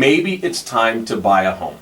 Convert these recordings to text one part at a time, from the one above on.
maybe it's time to buy a home.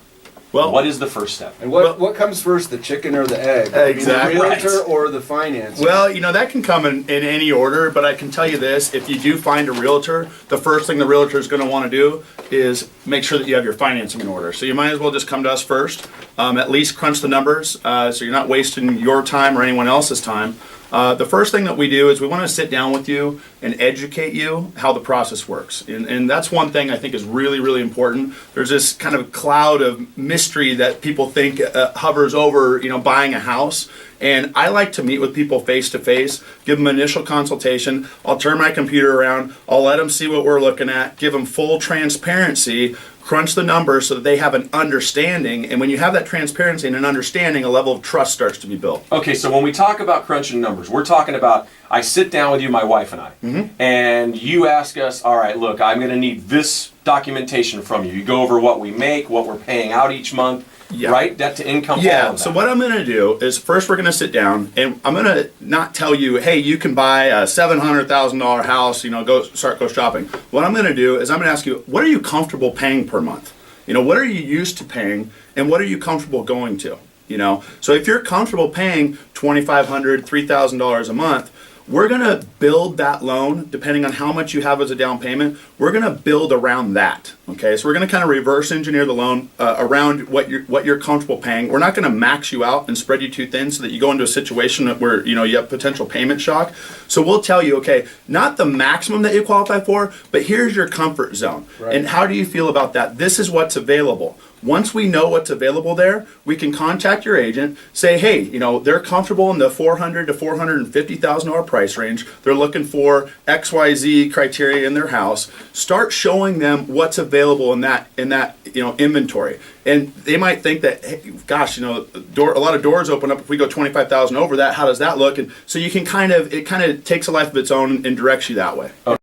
Well, What is the first step? And what comes first, the chicken or the egg? Exactly. The realtor or the finance? Well, that can come in any order, but I can tell you this, if you do find a realtor, the first thing the realtor is going to want to do is make sure that you have your financing in order. So you might as well just come to us first, at least crunch the numbers, so you're not wasting your time or anyone else's time. The first thing that we do is we want to sit down with you and educate you how the process works. And that's one thing I think is really, really important. There's this kind of cloud of mystery that people think hovers over, buying a house. And I like to meet with people face to face, give them an initial consultation. I'll turn my computer around. I'll let them see what we're looking at, give them full transparency, crunch the numbers so that they have an understanding. And when you have that transparency and an understanding, a level of trust starts to be built. Okay, so when we talk about crunching numbers, we're talking about, I sit down with you, my wife and I, and you ask us, all right, look, I'm going to need this documentation from you. You go over what we make, what we're paying out each month, right? Debt to income, all Yeah, of so that. what I'm going to do is first we're going to sit down and I'm going to not tell you, hey, you can buy a $700,000 house, go shopping. What I'm going to do is I'm going to ask you, what are you comfortable paying per month? What are you used to paying and what are you comfortable going to? So if you're comfortable paying $2,500, $3,000 a month, we're going to build that loan depending on how much you have as a down payment. We're going to build around that. Okay, so we're going to kind of reverse engineer the loan around what you're comfortable paying. We're not going to max you out and spread you too thin so that you go into a situation where you have potential payment shock. So we'll tell you, okay, not the maximum that you qualify for, but here's your comfort zone. Right. And how do you feel about that? This is what's available. Once we know what's available there, we can contact your agent, say, hey, they're comfortable in the $400,000 to $450,000 price range. They're looking for XYZ criteria in their house. Start showing them what's available in that inventory. And they might think that, hey, gosh, a lot of doors open up if we go 25,000 over that. How does that look? And so you can it kind of takes a life of its own and directs you that way. Okay.